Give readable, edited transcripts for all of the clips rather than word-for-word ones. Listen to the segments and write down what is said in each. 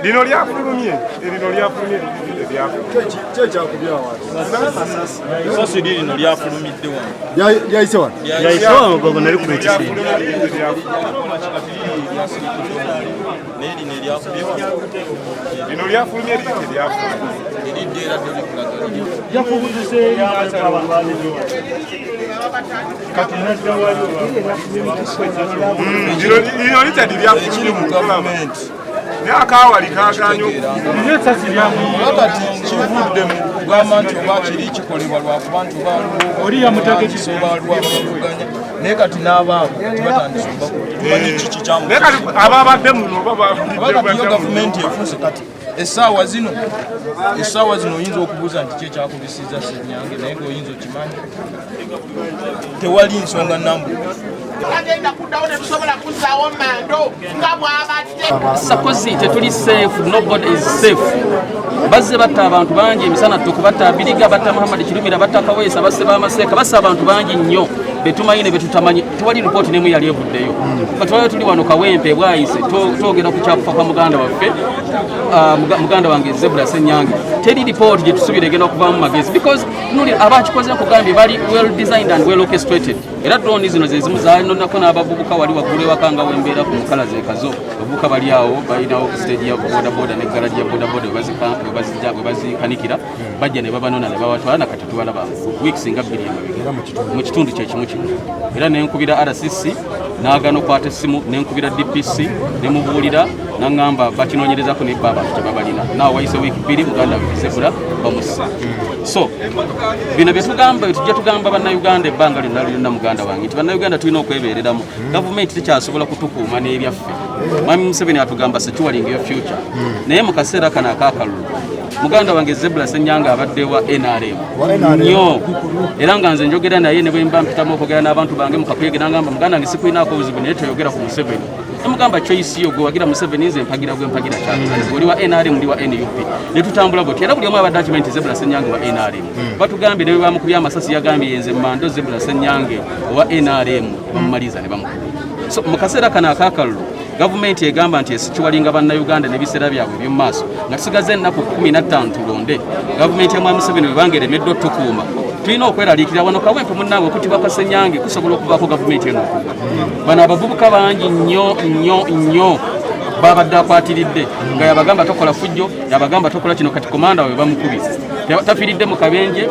lino lyafulumye sasi lino lyafulumidde wano lyayise wano gogo nali kuba ekisimba lino lyafulumye lino litadi lyafulumye mu gavumenti n'akawali kaganyo kati kivudde mu kugamba nti oba kiri kikolebwa lwakuba nti obalwabavuganya naye kati n'abaabo tibatandise tumanyi kiki naye kati ababadde muno abakati yo gavumenti efunse kati essaawa zino oyinza okubuuza nti ki ekyakubisizza Ssenyange naye ng'oyinza okimanyi tewali nsonga nambu agenda kuddawo ne tusobola kuzzaawo mando nga bw'abadde Sarkozy tetuli safe, nobody is safe. Bazze batta abantu bangi emisana tukubatta Biriga batta Muhammad Kirumira batta Kaweesa basse b'amaseeka bassa abantu bangi nnyo betumanyi ne betutamanyi tewali ripooti n'emu yali evuddeyo katwala tuli wano Kawempe bwayise twogera ku kyakufa kwa muganda waffe muganda wange Zebra Ssenyange teri ripooti gye tusubira egenda okuvaamu magezi because nuli abakikoze nkugambye bali well designed and well orchestrated era drone zino ze zimu zaalonako n'abavubuka wali waggulu ewakanga wembeera ku mukala zeekazo abavubuka bali awo balinawo stage ya bodaboda ne garaji ya bodaboda we bazikanikira bajja ne babanona ne bawatwala na kati tubalaba weeks nga 2 emabega mu kitundu kyekimu kino era nenkubira RCC n'agaana okwata essimu nenkubira DPC ne mubuulira n'angamba bakinoonyerezako ne baba tebabalina naawe wayise wiiki 2 muganda Zebra bamussa so bino byetugamba tujja tugamba bannayuganda ebbanga lyonna muganda wange nti bannayuganda tulina okwebeereramu gavumenti tekyasobola kutukuuma n'ebyaffe Mwami Museveni atugamba securing your future naye mu kaseera kano akaakalulu muganda wange Zebra Ssenyange abadde wa NRM nnyo era nga nze njogera naye ne bwe mba mpitamu okwogera n'abantu bange mu kakuyege n'angamba muganda wange sikulinaako obuzibu naye toyogera ku Museveni namugamba choice yo gwe wagira Museveni nze mpagira gwe mpagira kyalo oli wa NRM ndi wa NUP ne tutambula bwe era buli omu abadde nti Zebra Ssenyange wa NRM batugambye ne bwe bamukubya amasasi yagambye yenze mando Zebra Ssenyange wa NRM bamumaliza ne bamukuba so mu kaseera kano akaakalulu gavumenti egamba nti esikiwalinga bannayuganda n'ebiseera byabwe eby'omu maaso nga tusigaze ennaku 15 tulonde gavumenti ya Mwami Museveni bwe banga eremeddwa otukuuma tulina okweraliikirira wano Kawempe munnange okutibwa kwa Ssenyange kusobola okuvaako gavumenti eno okuva bano abavubuka bangi nnyo babadde akwatiridde nga yabagamba tokola fujjo yabagamba tokola kino kati komanda we bamukubye tafiiridde mu kabenje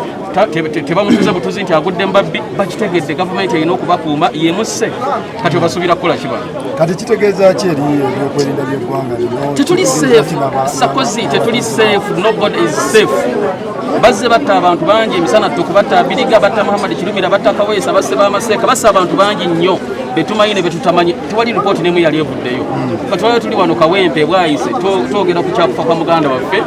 tebamutuze butuzi nti agudde mbabbi bakitegedde gavumenti erina okubakuuma yemusse kati obasuubira kukola kibala kati kitegeeza ki eri ebyokwerinda by'eggwanga lino tetuli safe Sarkozy tetuli safe nobody is safe bazze batta abantu bangi emisana tukubatta Biriga batta Muhammad Kirumira batta Kaweesa basse b'amaseeka bassa abantu bangi nnyo betumanyi ne betutamanyi tewali ripooti n'emu yali evuddeyo katwala tuli wano Kawempe bwayise twogera ku kyakufa kwa muganda waffe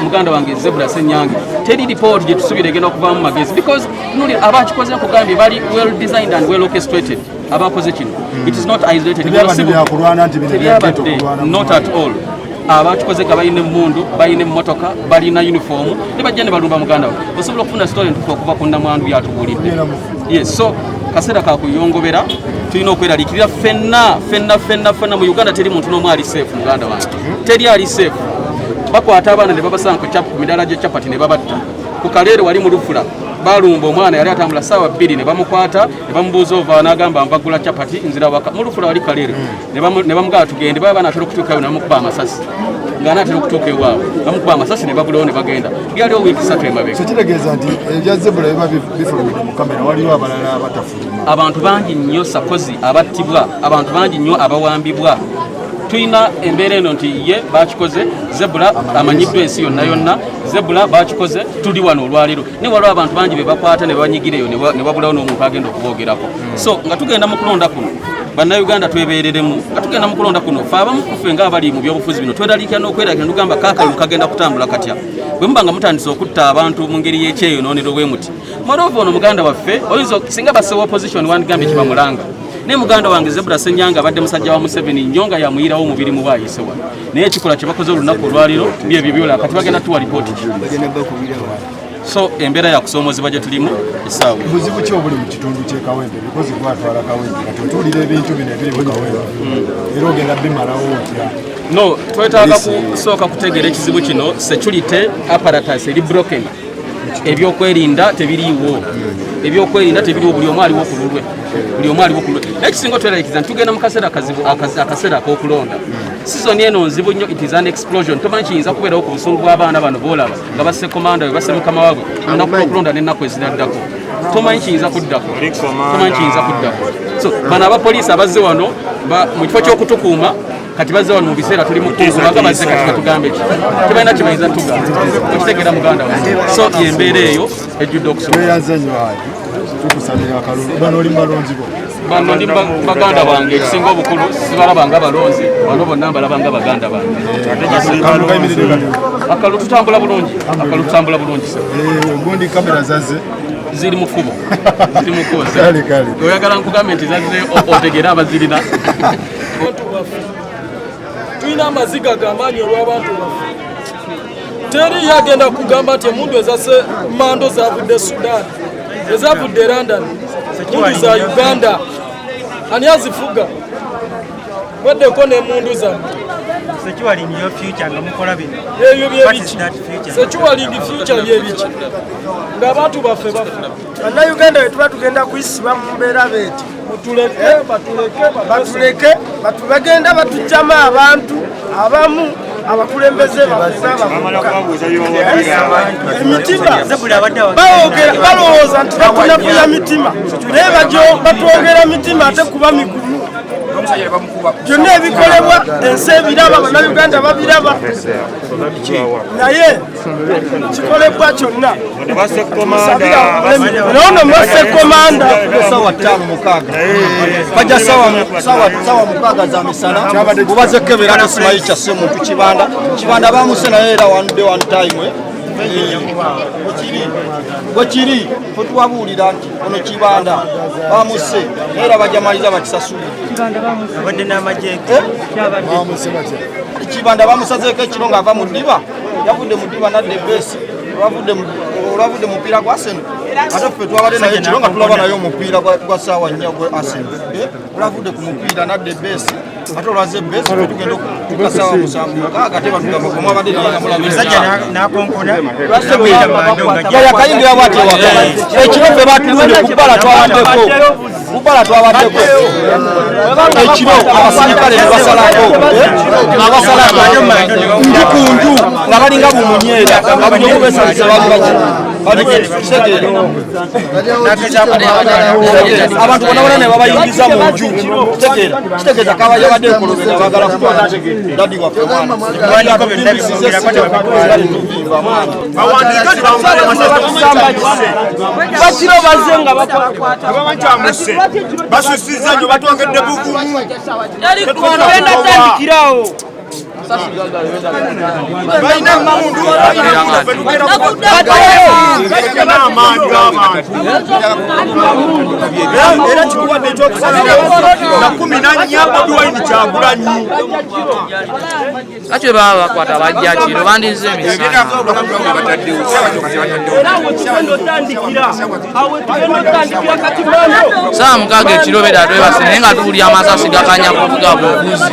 muganda wange Zebra Ssenyange teri ripooti gye tusubira egenda okuvaamu magezi because nuli abakikoze nkugambye bali well designed and well orchestrated abakoze kino it is not isolated not at all abakikoze ka balina emmundu balina emmotoka balina uniform ne bajja ne balumba muganda we osobola okufuna story entuufu okuva ku nnamwandu yatubuulidde yes so kaseera kakuyongobera tulina okweraliikirira ffenna mu Uganda teri muntu n'omu ali safe muganda wange teri ali safe bakwata abaana ne babasanga ku midaala gy'ekyapati ne babatta ku Kaleere wali mu Lufula balumba omwana yali atambula ssaawa 2 ne bamukwata ne bamubuuza ova n'agamba nvagula kyapati nzira waka mu Lufula wali Kaleere ne bamugamba tugende baba banaatera okutuukayo ne bamukuba amasasi ng'anaatera okutuuka ewaabwe bamukuba amasasi ne bagulawo ne bagenda byaliwo wiiki 3 emabega kitegeeza nti ebya Zebra biba bifulumidde mu kamera waliwo abalala abatafuluma abantu bangi nnyo Sarkozy abattibwa abantu bangi nnyo abawambibwa tulina embeera eno nti ye bakikoze Zebra amanyiddwa ensi yonna Zebra bakikoze tuli wano olwaliro ne waliwo abantu bangi be bakwata ne banyigireyo ne wabulawo n'omuntu agenda okuboogerako so nga tugenda mu kulonda kuno bannayuganda twebeereremu nga tugenda mu kulonda kuno fe abamu kufe ng'abali mu byobufuzi bino tweraliikira n'okweraliikira tugamba kaakalu kagenda kutambula katya bwe muba nga mutandise okutta abantu mu ngeri y'ekyeyonoonero bwe muti moreover ono muganda waffe oyinza singa basewa opposition wandigambye kibamulanga ne muganda wange Zebra Ssenyange abadde musajja wa Museveni nnyo nga yamuyirawo omubiri mu bwayise wano naye ekikola kye bakoze olunaku olwaliro byebyo byola kati bagenda tuwa ripooti so embeera ya kusoomozebwa gye tulimu essaawa. Buzibu ki obuli mu kitundu ky'e Kawempe bikozi gwatwala Kawempe kati otuwulira ebintu bino ebiri mu Kawempe era ogenda bimalawo otya? No, twetaaga kusooka kutegeera ekizibu kino security apparatus eri broken. Ebyokwerinda tebiriiwo. Ebyokwerinda tebiriiwo, buli omu aliwo ku lulwe. Buli omu aliwo ku lulwe. Ekisinga otweralikiza tugenda mu kaseera akaseera ak'okulonda. Sizoni eno nzibu nnyo, it is an explosion. Tomanyi kiyinza kubeerawo ku busungu bw'abaana bano boolaba nga basse komanda we basse mukama waabwe olunaku lw'okulonda n'ennaku ezinaddako. Tomanyi kiyinza kuddako. So bano abapoliisi abazze wano mu kifo ky'okutukuuma kati bazze wano mu biseera tuli mu kubanga bazze kati batugambe ki tebalina kye bayinza tugamba okitegeera muganda wange. So yembeera eyo ejjudde okusobola. Tukusabira akalulu bano oli balonzi bo. Bano ndi baganda bange ekisinga obukulu sibalaba nga balonzi, bano bonna mbalaba nga baganda bange. Akalulu tutambula bulungi, akalulu tutambula bulungi. Gundi kamera zazze ziri mu kkubo, ziri mu kkubo. Kale oyagala nkugambe nti zazze otegeera abazirina. Tulina amaziga g'amaanyi olw'abantu baffe. Teri yagenda kugamba nti emundu ezase mando zavudde Sudan, ezavudde London, emundu za Uganda, ani azifuga? Weddeko n'emundu zammwe. Securing your future nga mukola bino. Ebyo byebiki? Securing future byebiki? Ng'abantu baffe bafe. Bannayuganda bwe tuba tugenda kuyisibwa mu mbeera beeti bagenda batujjamu abantu abamu abakulembeze emitima balowooza nti batunafuya mitima naye batwongera mitima ate kuba migumu. Byonna ebikolebwa ensi ebiraba, bannayuganda babiraba, naye kikolebwa kyonna nono mwasse komanda sawa 5-6 bajja sawa 6 za misana bubaze kebera ne Ismail Kyasse muntu kibanda bamuse naye era one time Gwekiri tuwabuulira nti ono kibanda bamuse era bajamaliza bakisasula Abadde n'amajeke kibanda bamusazeeko ekiro ng'ava mu ddiba yavudde mu ddiba nadde besi olwavudde mupiira gwa Arsenal ate ffe twabadde naye ekiro nga tulaba naye omupiira gwa ssaawa 4 gwa Arsenal olwavudde ku mupiira nadde besi ate olwaze besi tugenda tukasaawa 7-6 ate batugamba gwe mwabadde omusajja n'akonkona yakayingira bwati ekiro ffe batulunde ku bbala twabaddeko ekiro abasirikale ne basalako njukunju nga balinga bumunyeera nga bunyomu besaliza abantu bonabona ne babayingiza mu nju kitegeeza kabayabadde enkolobera bagala kutwala dadi waffe bakiro bazze nga bakwata basusiza nyo batwongedde bugumu tandikirawo balina mamundu n'amaanyi g'abantu era kikuwadde ekyokusabira na 14 Bobi Wine Kyagulanyi ate baba bakwata bajja kiro bandinze emisana saa mukaaga ekiro beda twebase naye nga tuwulya amasasi gakanya kuvuga buvuzi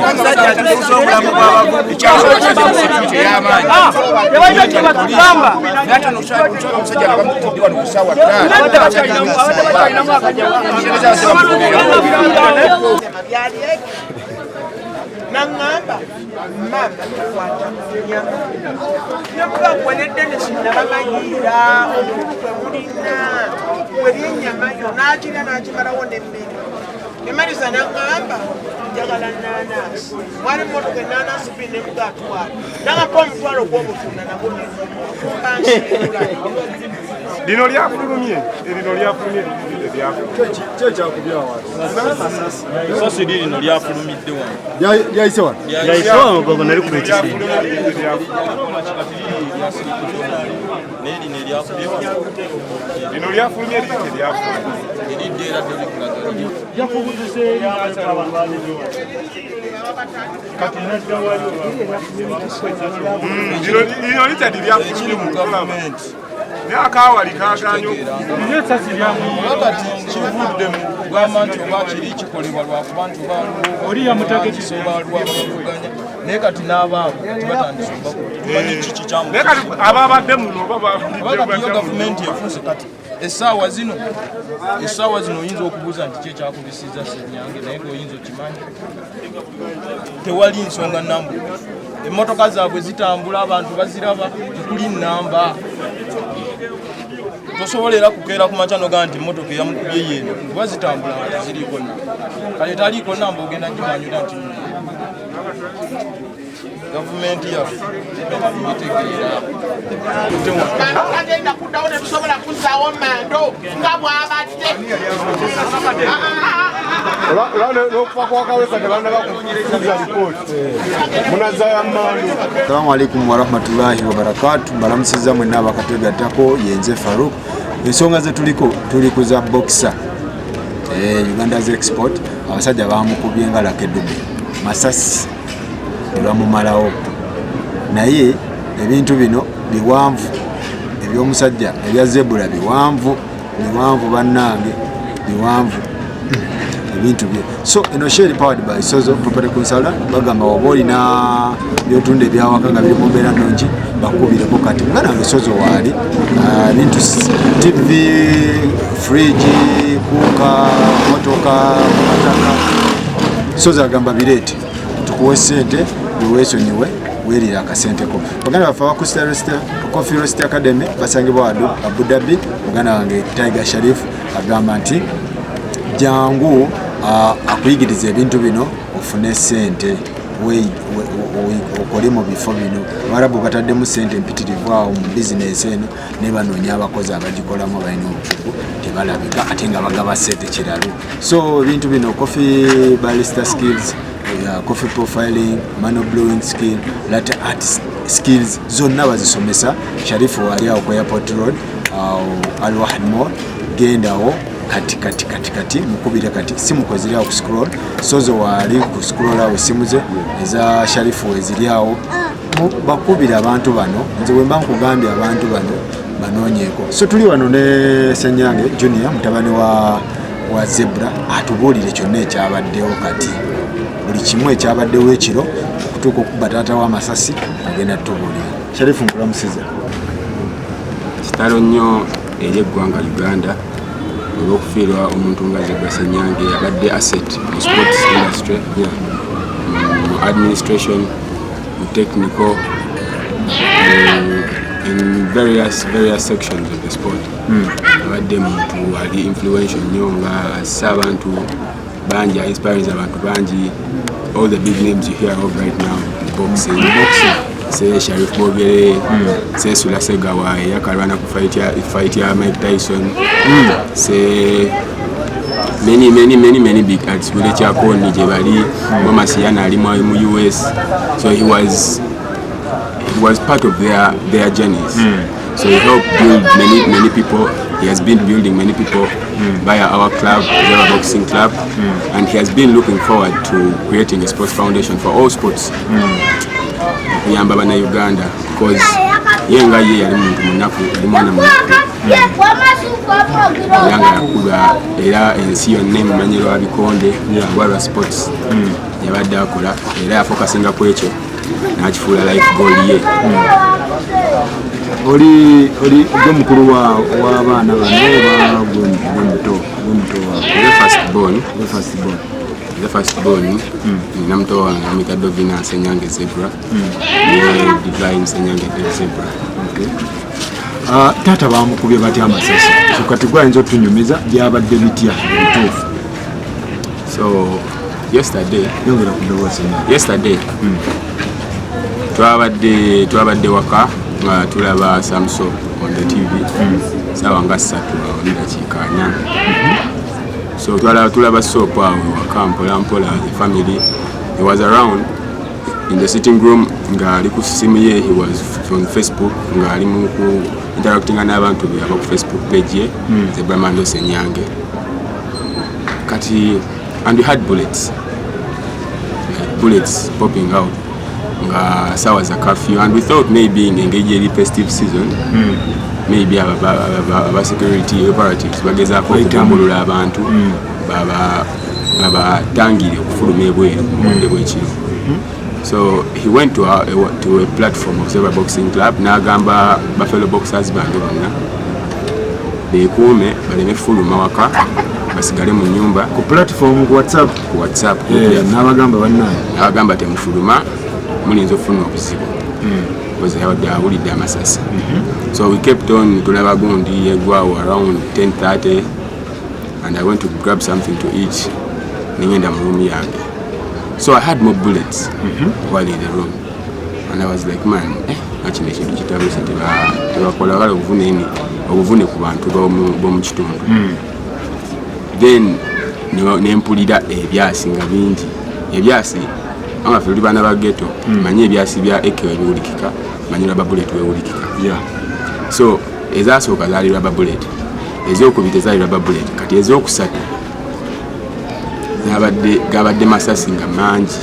Nangamba mama kwata nyama nyokuba kwenedde nesinabamanyira omukwe mulina weri ennyama yonakira nakimalawo nemmere emaliza nangamba njagala nanasi mwali motoka enanasi binemugatwala nangapa omutwalo gw'obutunda nabwo lino lyafulumye Sasi lino lyafulumidde wano lyayise wano Yayise wano gogo nali kuba ekisinde lino lyafulumye lino litadi lyafulumye mu gavumenti Akawali kaganyo. Wakati kivudde mu kugamba nti oba kiri kikolebwa lwakuba nti oliya mutegekiso balwabavuganya naye kati n'abaabo tibatandise obakumanyi kiki ababadde muno babakatiyo gavumenti efunse kati essaawa zino oyinza okubuuza nti kyekyakubisizza Ssenyange naye ng'oyinza okimanyi tewali nsonga nambu emmotoka zaabwe zitambula abantu baziraba tekuli nnamba tosobola era kukeera ku makya nogaa nti emmotoka eyamukubye yeeno kuba zitambula nga teziriiko namba kale taliiko namba ogenda gimanyula nti gavumenti yaffe gitegeera agenda kuddawo tetusobola kuzzaawo mando nga bw'abadde Assalamu alaikum warahmatullahi wabarakatuh. Balamusiza mwenna abakatwegattako yenze Farouk. Ensonga ze tuli kuza boxer Uganda's export abasajja bamukubye nga lakedube masasi nebamumalawo naye ebintu bino biwanvu ebyomusajja ebya zebula biwanvu bannange biwanvu ebintu bye so eno share powered by Sozo Property Consultant bagamba oba olina byotunda ebyawaka nga biri mu mbeera nnungi bakubireko kati nga nange Sozo waali bintu TV fridge kuka motoka mataka Sozo agamba bireete tukuwe ssente weesonyiwe weerira akasenteko baganda baffe abakusta Coffee Roast Academy basangibwa Abu Dhabi muganda wange Tiger Sharif agamba nti jangu akuyigiriza ebintu bino ofune ssente okole mu bifo bino Abarabu bataddemu ssente mpitirivu awo mu bizinesi eno ne banoonya abakozi abagikolamu balina obukugu tebalabika ate nga bagaba ssente kiralu so ebintu bino coffee barista skills coffee profiling, manual blowing skill, latte art skills zonna bazisomesa Sharifu wali awo ku Airport Road Al Wahid Mall gendawo kati mukubire kati simu koziri awo ku scroll Sozo wali ku scroll awo simu ze eza Sharifu eziri awo bakubira abantu bano nze bwe mba nkugambye abantu bano banoonyeeko so tuli wano ne Ssenyange Junior mutabani wa Zebra atubuulire kyonna ekyabaddewo kati buli kimu ekyabaddewo ekiro okutuuka okuba taata w'amasasi agenda tutubuulira Sharifu nkulamusiza kitalo nnyo eri eggwanga Uganda olw'okufiirwa omuntu nga Zebra Ssenyange yabadde asset mu sports industry mu administration mu technical in various sections of the sport abadde muntu ali influential nnyo nga assa abantu banji inspires abantu banji all the big names you hear of right now in boxing say Sharif Bogere say Sula Segawa yakalwana ku fight ya Mike Tyson say many big artists Wile Chakoni Jebali Mama Siana ali mu US so he was part of their journeys so he helped build many people. He has been building many people via our club, Zebra Boxing Club, and he has been looking forward to creating a sports foundation for all sports. Kuyamba bana Uganda, because yenga ye yali muntu munafu, yali mwana munafu. Yanga yakuba era ensi yonna emumanyirwa Bikonde, Bwalwa Sports. Yabadde akola era yafokasinga ku ekyo n'akifuula life goal ye. oli mukulu w'abaana bano gwemuto the first born nina mto wange amita Dovina Ssenyange Zebra ye divine Ssenyange Zebra. Taata bamukubye batya amasasi so kati gwayinza otunyumiza byabadde bitya bituufu so yesterday twabadde waka nga tulaba Samso on the TV sawa nga 3 dakiika 4 so tulaba soap awo waka mpola the family. He was around in the sitting room nga ali ku simu ye. He was on Facebook nga ali mu interacting n'abantu be aba ku Facebook page ye Zebra Mando Ssenyange kati and we had bullets popping out sawa za curfew, and we thought maybe in engage the festive season maybe aba security operatives bagezaako okutambulula abantu babatangire okufuluma ebweru mu budde bw'ekiro. So he went to a platform of Zebra Boxing Club n'agamba Buffalo Boxers bange bonna beekuume baleme fuluma waka basigale mu nyumba ku platform ku WhatsApp n'abagamba bannaye n'abagamba temufuluma mulinza okufuna obuzibu because awulidde amasasi. So we kept on tulaba gundi yegwawo around 10:30 and I went to grab something to eat ningenda mu room yange. So I had more bullets while in the room and I was like, man, akino ekintu kitabuse tebakola wala obuvune ku bantu b'omu kitundu. Then nempulira ebyasi nga bingi. Ebyasi anga ffe tuli baana ba ghetto manyi ebyasi bya AK ebiwulikika manyi rubber bullet wewulikika. So ezasooka zaali rubber bullet, ezokubiri zaali rubber bullet, kati ezokusatu gabadde masasi nga mangi.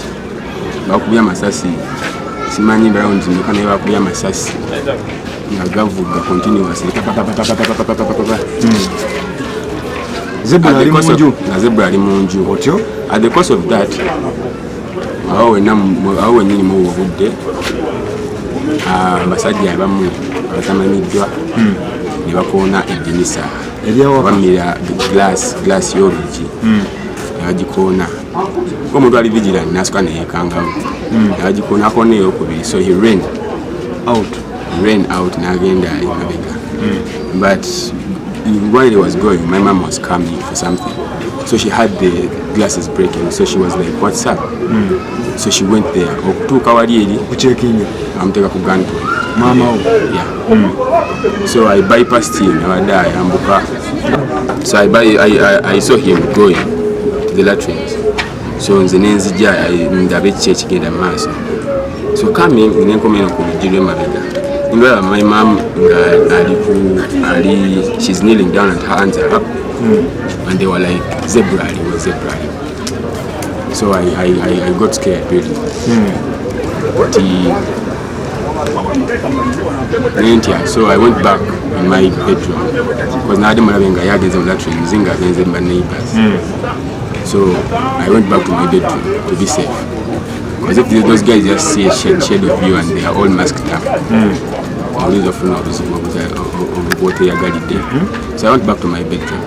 Bakubya masasi simanyi round zimeka naye bakubya masasi nga gavuga continuously. Zebra ali mu nju. Otyo? At the course of that, awo wennyini mu obudde abasajja abamu abatamanyiddwa ne bakoona eddinisa bamira glass y'oluggi ne bagikoona. Omuntu ali vigilant n'asooka ne yeekangamu ne bagikoonako n'eyokubiri. So he ran out n'agenda emabega. But while he was going, my mom was coming for something. So she had the glasses breaking. So she was like, what's up? So she went there. Okutuuka wali eri amuteeka ku gunpoint. Mama. Yeah. So I bypassed him. So I saw him going to the latrines. So nze nenzija ndabe kiki ekigenda mu maaso. So coming nenkomera ku luggi lw'emabega. Ndaba my mom she's kneeling down and her hands are up. And they were like, Zebra. So I got scared really. So I went back in my bedroom because now I didn't have my neighbors. So I went back to my bedroom to be safe. Because if those guys just see a shade of you and they are all masked up, I will often know what they are there. So I went back to my bedroom.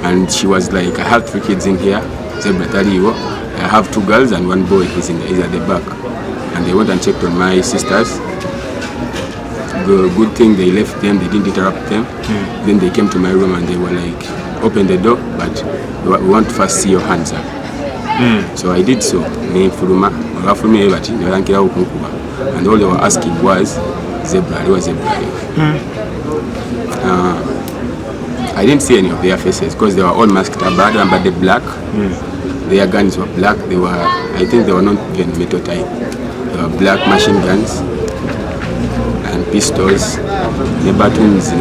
And she was like, I have 3 kids in here. Zebra Taliwo. I have 2 girls and 1 boy. He's at the back. And they went and checked on my sisters. The good thing they left them, they didn't interrupt them. Then they came to my room and they were like, open the door, but we want to first see your hands up. So I did so. And all they were asking was, Zebra. I didn't see any of their faces because they were all masked up, but the black. Their guns were black. I think they were not even metal type. They were black machine guns and pistols. The batons, they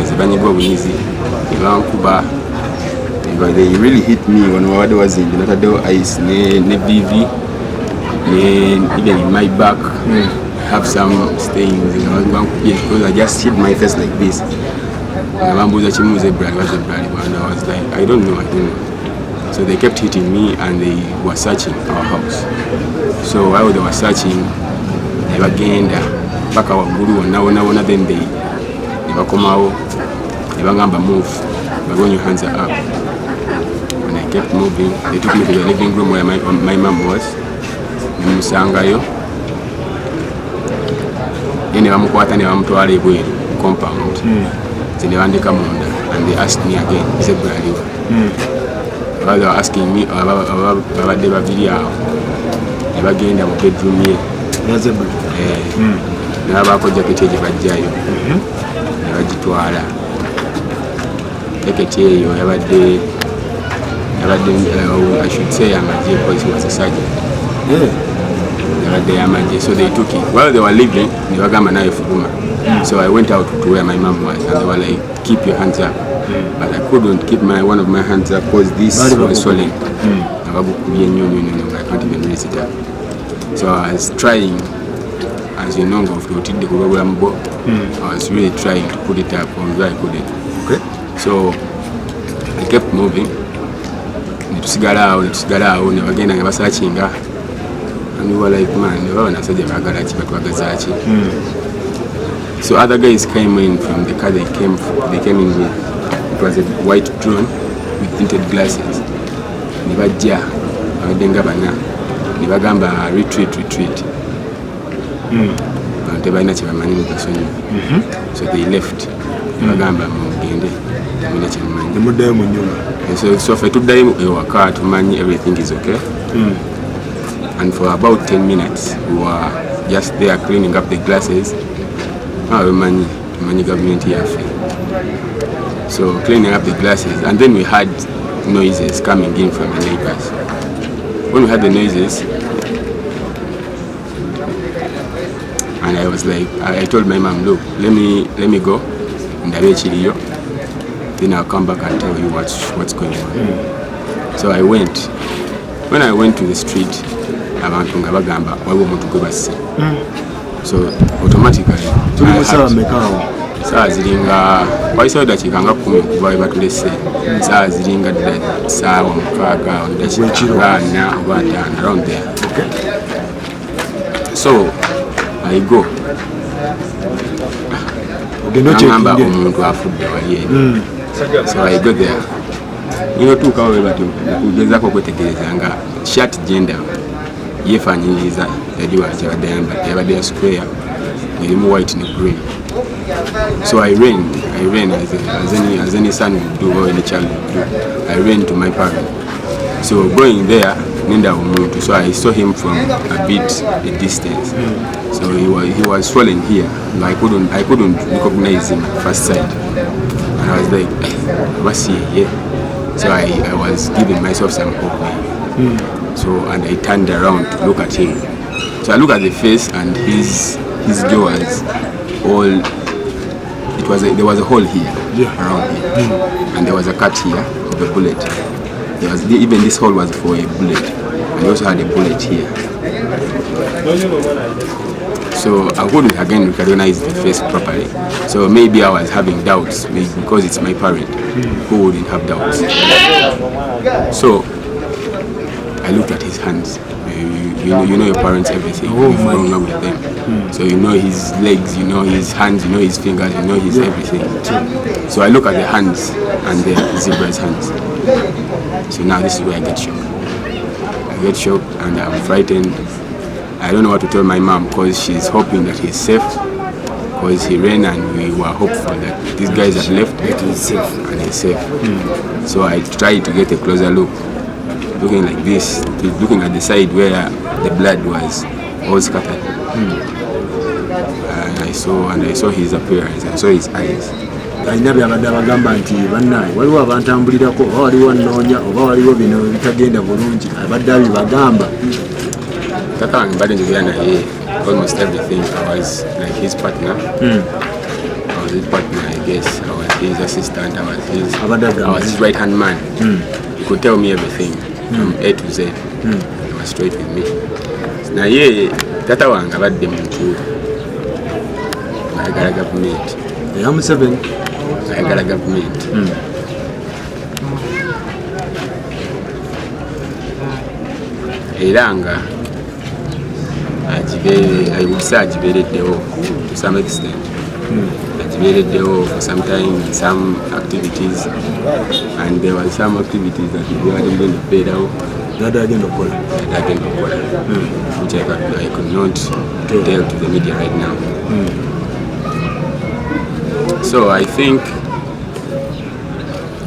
really hit me when I was in the ice, BV, even in my back. I have some stains, because I just hit my face like this. And I was like, I don't know. So they kept hitting me and they were searching our house. So while they were searching, they were getting back our guru and now then they were come out, they were going to move, but when your hands are up. And I kept moving. They took me to the living room where my mom was. Musangayo. Then they were compound. So they went and they asked me again, Zebra. While they were asking me about the video, they were getting the bedroom here. Zebra. They were going to get a jacket. They were going I should say Amaje because he was a sergeant. So they took it. While they were leaving, they were going to So I went out to where my mom was and they were like, keep your hands up. But I couldn't keep one of my hands up because this was swollen. I can't even raise it up. So I was trying as you know, of the program, I was really trying to put it up, although I couldn't. Okay. So I kept moving. Nitusigala bagenda nga basearchinga, and we were like, man, abasajja baagala ki batwagaza ki. So other guys came in from the car they came in with. It was a white drone with tinted glasses. Ne bajja abadenga bana ne bagamba retreat. Bantu balina kye bamanyi mu kasonyi. So they left. Ne bagamba mugende tamina kye mumanyi. Ne muddayo mu nnyumba. So fe tuddayo ewaka tumanyi everything is okay. And for about 10 minutes we were just there cleaning up the glasses. Money government here. So cleaning up the glasses, and then we had noises coming in from the neighbors. When we had the noises, and I was like, I told my mom, look, let me go, and then I'll come back and tell you what's going on. So I went. When I went to the street, so automatically saa ziringa waisawo dakiika nga 10 kuva we batulese saa ziringa saawa 6 dakiika nga 4 oba 5 around there. So I go nagamba omuntu afudde wali eri. So I go there ninotuukawo we batyo okugezaako okwetegereza nga shat gender yefaanyiriza yali waki yabadde ya square erimu white ne green. So I ran as any son would do or any child would do. I ran to my parent. So going there, nenda omuntu. So I saw him from a distance. So he was swollen here. I couldn't recognize him at first sight. And I was like, what's he here? So I was giving myself some hope. So and I turned around to look at him. So I look at the face and his jaw was all. There was a hole here, around here, and there was a cut here of a bullet. Even this hole was for a bullet, and he also had a bullet here. So I couldn't again recognize the face properly. So maybe I was having doubts, maybe because it's my parent. Who wouldn't have doubts? So I looked at his hands. You know your parents everything. You've grown up with them. So you know his legs, you know his hands, you know his fingers, you know his everything. So I look at the hands and the zebra's hands. So now this is where I get shocked. I get shocked and I'm frightened. I don't know what to tell my mom because she's hoping that he's safe. Because he ran and we were hopeful that these guys have left and he's safe. So I tried to get a closer look. Looking like this, looking at the side where the blood was all scattered. And I saw his appearance, I saw his eyes. Alina byabadde abagamba nti bannaye waliwo abantambulirako oba waliwo nnoonya oba waliwo bino bitagenda bulungi abadde abibagamba. Tata wange mbadde njogera naye almost everything. I was like his partner. I was his partner, I guess. I was his assistant. I was his right hand man. He could tell me everything from A to Z. He was straight with me. Naye tata wange abadde muntu ayagala gavumenti. Museveni ayagala gavumenti. Era nga agibeereddewo to some extent. Agibeereddewo for some time in some activities, and there were some activities that we hadn't been paid that I didn't know, which I could not tell to the media right now. So I think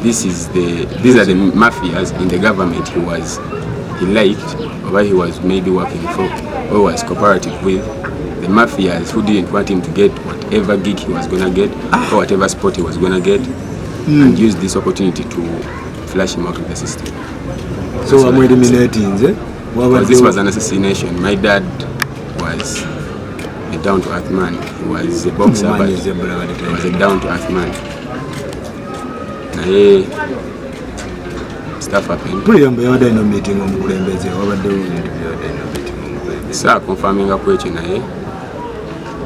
these are the mafias in the government he liked, or he was maybe working for, or was cooperative with. The mafias who didn't want him to get whatever gig he was going to get, or whatever spot he was going to get, and used this opportunity to flash him out of the system. So I'm eliminating, because this was an assassination. My dad was a down-to-earth man. He was a boxer, but he was a down-to-earth man. Stuff happened. So confirming up with you,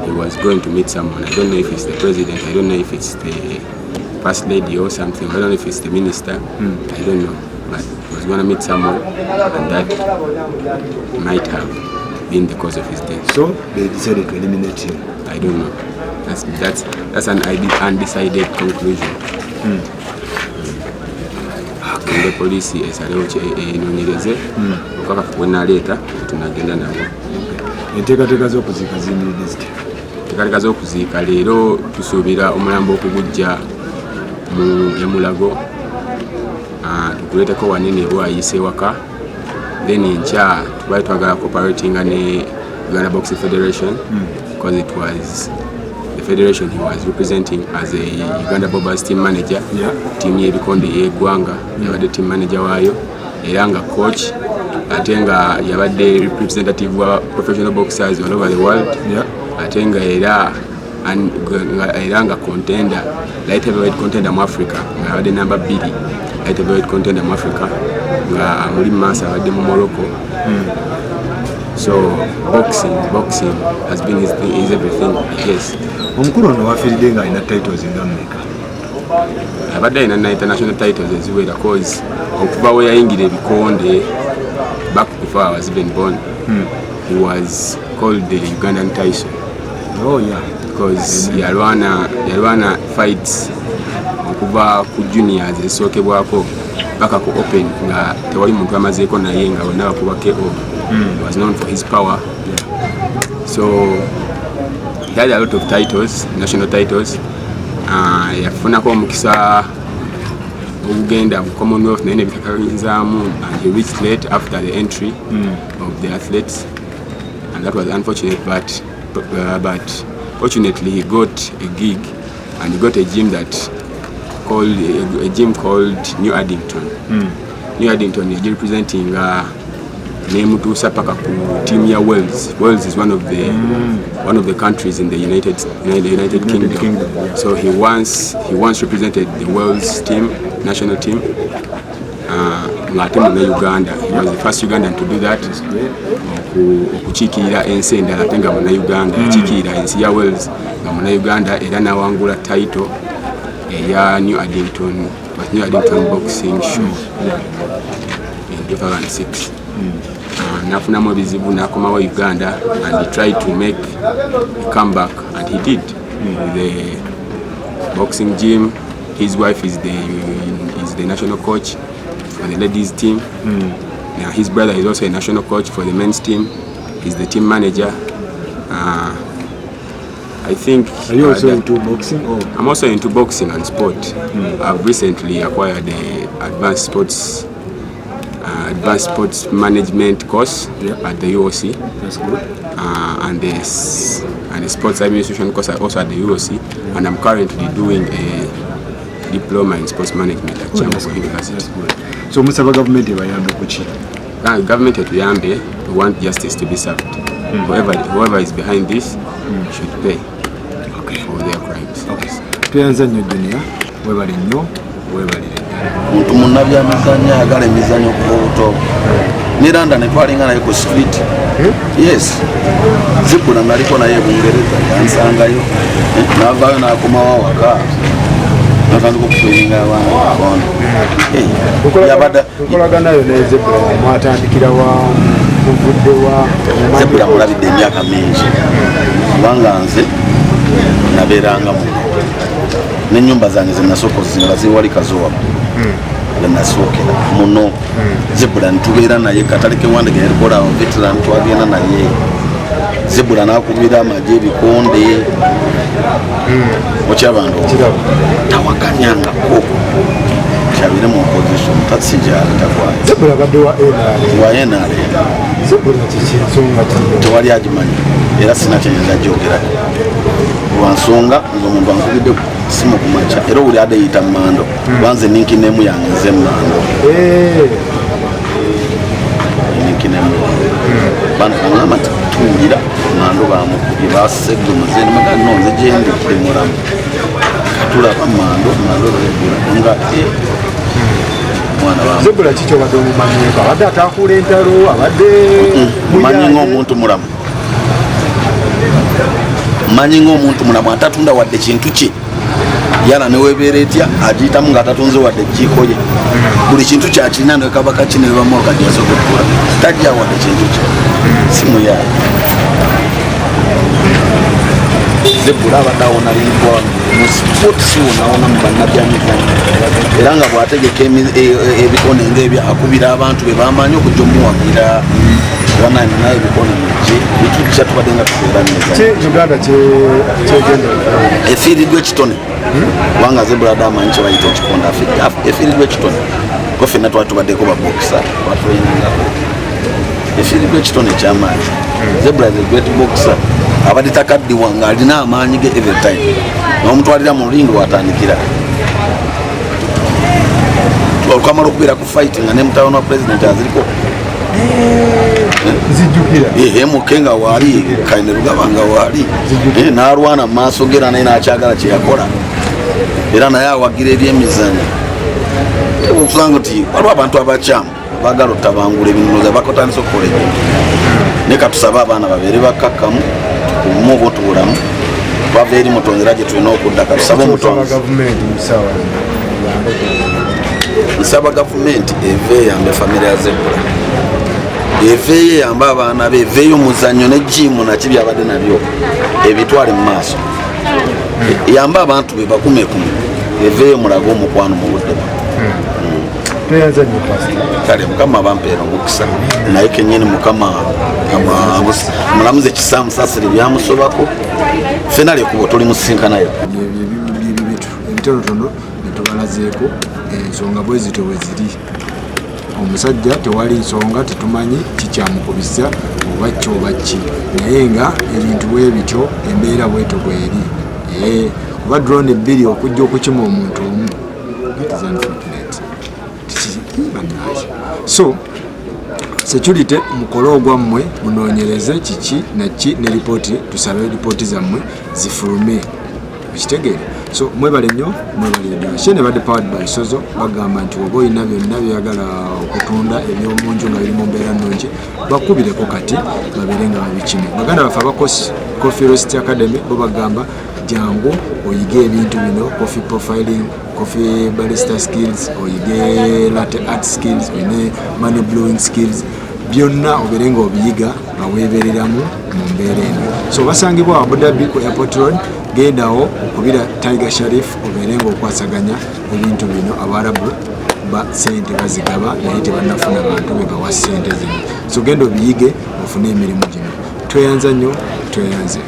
he was going to meet someone. I don't know if it's the president, I don't know if it's the first lady or something, I don't know if it's the minister, I don't know. But he was going to meet someone, and that might have been the cause of his death. So they decided to eliminate him. I don't know. That's an undecided conclusion. The police esalewo enoonyereze okakafu bwenaleeta tunagenda nabo. Enteekateeka z'okuziika ziyimiridde zitya? Enteekateeka z'okuziika leero tusuubira omulambo okugujja mu Mulago, tuguleeteko wanene bwayise waka, then enkya tubali twagala cooperatinga ne Uganda Boxing Federation because it was the federation he was representing as a Uganda Bobbers team manager. Team y'ebikonde y'eggwanga yabadde team manager waayo era nga coach ate nga yabadde representative wa professional boxers all over the world ate nga era nga contender light heavyweight contender mu Africa nga yabadde number 2 light heavyweight contender mu Africa nga muri maaso abadde mu Morocco. So boxing has been his everything. Yes. Omukulu ono wafiiridde nga alina titles nga mmeka? Abadde alina international titles eziwera cause okuva we yayingira ebikonde back before I was even born, he was called the Ugandan Tyson. Oh yeah. Because yalwana fights okuva ku juniors ezisookebwako paka ku open nga tewali muntu amazeeko naye nga bonna bakuba KO. He was known for his power. So he had a lot of titles, national titles. Yafunako omukisa ogugenda mu Commonwealth naye nebikakanyizaamu, and he reached late after the entry of the athletes, and that was unfortunate, but fortunately he got a gig and he got a gym called New Addington. New Addington is representing nemutuusa paka ku team ya Wales. Wales is one of the countries in the United Kingdom. So he once represented the Wales team, national team. Ng'ate mu Uganda. He was the first Ugandan to do that. Okukiikirira ensi endala ate nga mu Uganda. Yakiikirira ensi ya Wales nga mu Uganda era n'awangula title eya New Addington boxing show in 2006. Nafunamu ebizibu n'akomawo Uganda, and he tried to make a comeback, and he did. With the boxing gym, his wife is the national coach for the ladies team. Now his brother is also a national coach for the men's team. He's the team manager. I think. Are you also into boxing? Or? I'm also into boxing and sport. I've recently acquired the advanced sports management course at the UOC. That's good. And the sports administration course also at the UOC. And I'm currently doing a diploma in sports management at Chamberlain University. So musaba government ebayambe kuki? Government etuyambe, we want justice to be served. Whoever is behind this should pay for their crimes. Tuyanza nnyo dunia, webale nnyo, webalire. Muntu munnabyamizannyo ayagala emizannyo okuva obuto. Ne London ne twalinga naye ku street. Yes. Zipula naliko naye Bungereza yansangayo. N'avaayo n'akomawo awaka. Natandika okufiiringa abantu. Okolaganayo ne Zipula mwatandikira wa muvudde wa Zipula mulabidde emyaka mingi. Kubanga nze nabeeranga muno. N'ennyumba zange zenasooka ozizinga ziwali kazoowamu. Nasookera muno. Zebula ntubeera naye katale kewandege erikola veteran twagenda naye. Zebula n'akubira amagye ebikonde. Okyabando tawaganyangako kyabire mu opposition tatsijala takwaye. Zebula badde wa NRA. Zebula kikisonga tewali agimanyi era sina kyenyeza jyogerako lwansonga ng'omuntu ankubidde simu kumaca era owuli adeyita mando banze ninkinemu yange nze mando ninkinemu banangama tuwulira mando bamukubi baseggumuze nemagana nonze gyendikire mulamu katulaba mando lwegula nga Zebula kikyo badde omumanyeko abadde atakuula entalo abadde mumanyi ng'omuntu mulamu manyi ng'omuntu mulamu atatunda wadde kintu kye yala newebeera etya agiyitamu ng'atatunze wadde ekiiko ye buli kintu kyakirina nekabaka ki nebamwokadi yasobola tajja wadde kintu kye simu yayo Zebula abadde awona linkwa mu spoti siwonawona mu bannabyamizanyo era nga bw'ategeka ebitone ng'ebyo akubira abantu be bamanyi okujja omuwagira wanani naye ebitone mugye ekintu kyatubadde nga tubeera Uganda kyegenda efiiriddwa ekitone kubanga Zebula amanyi kye bayita ekikonda efiiriddwa ekitone ko ffenna twali tubaddeko babokisa batulengako efiiriddwa ekitone ekyamaanyi Zebula is a great boxer abadde takaddiwa ng'alina amaanyi ge every time n'omutwalira mu lulingi watandikira olukamala okubeera ku fight nga ne mutawana wa president aziriko zijjukira muke nga waali kaine Rugaba nga waali n'alwana mu maaso ge era naye n'akyagala kye yakola era naye awagira ebyemizanyo okusanga nti waliwo abantu abakyamu baagala otabangula ebintu bakotandisa okukola ebintu ne katusaba abaana babeere bakkakkamu obumu obwotubulamu twava eri mutonzi gye tulina okudda katusaba omutonzi nsaba gavumenti eve eyambe famire ya Zebula eveeyo eyambe abaana be eveeyo muzannyo ne jimu naki byabadde nabyo ebitwale mu maaso eyambe abantu be bakumekume eveeyo mulage omukwano mu budde kale mukama bampeera omukisa naye kenyini mukama mulamuze Kisaamu Musasira byamusobako ffenna lekubo tuli musinkanayo ebitonotono netubalazeeko ensonga bwezito bweziri omusajja tewali nsonga tetumanyi kikyamukubisa oba kyoba ki naye nga ebintu bwebityo embeera bweto bweri oba drone 2 okujja okukima omuntu omu so security mukole ogwammwe munoonyereze kiki naki ne ripooti tusabe ripooti zammwe zifulume ekitegeere so mwebale nnyo shene badde powered by Sozo bagamba nti oba olina byonna byagala okutunda ebyomunju nga biri mu mbeera nnungi bakubireko kati babeere nga babikime baganda baffe aba Coffee Roast Academy bo bagamba jangu oyige ebintu bino coffee profiling coffee barista skills oyige latte art skills oyine money blowing skills byonna obeere nga obiyiga nga weebereramu mu mbeera eno so basangibwa Abu Dhabi ku Airport Road gendawo okubira Tiger Sharif obeere nga okwasaganya ebintu bino Abarabu ba sente bazigaba naye tebannafuna bantu be bawa sente zino so genda obiyige ofune emirimu gino tweyanza nnyo tweyanze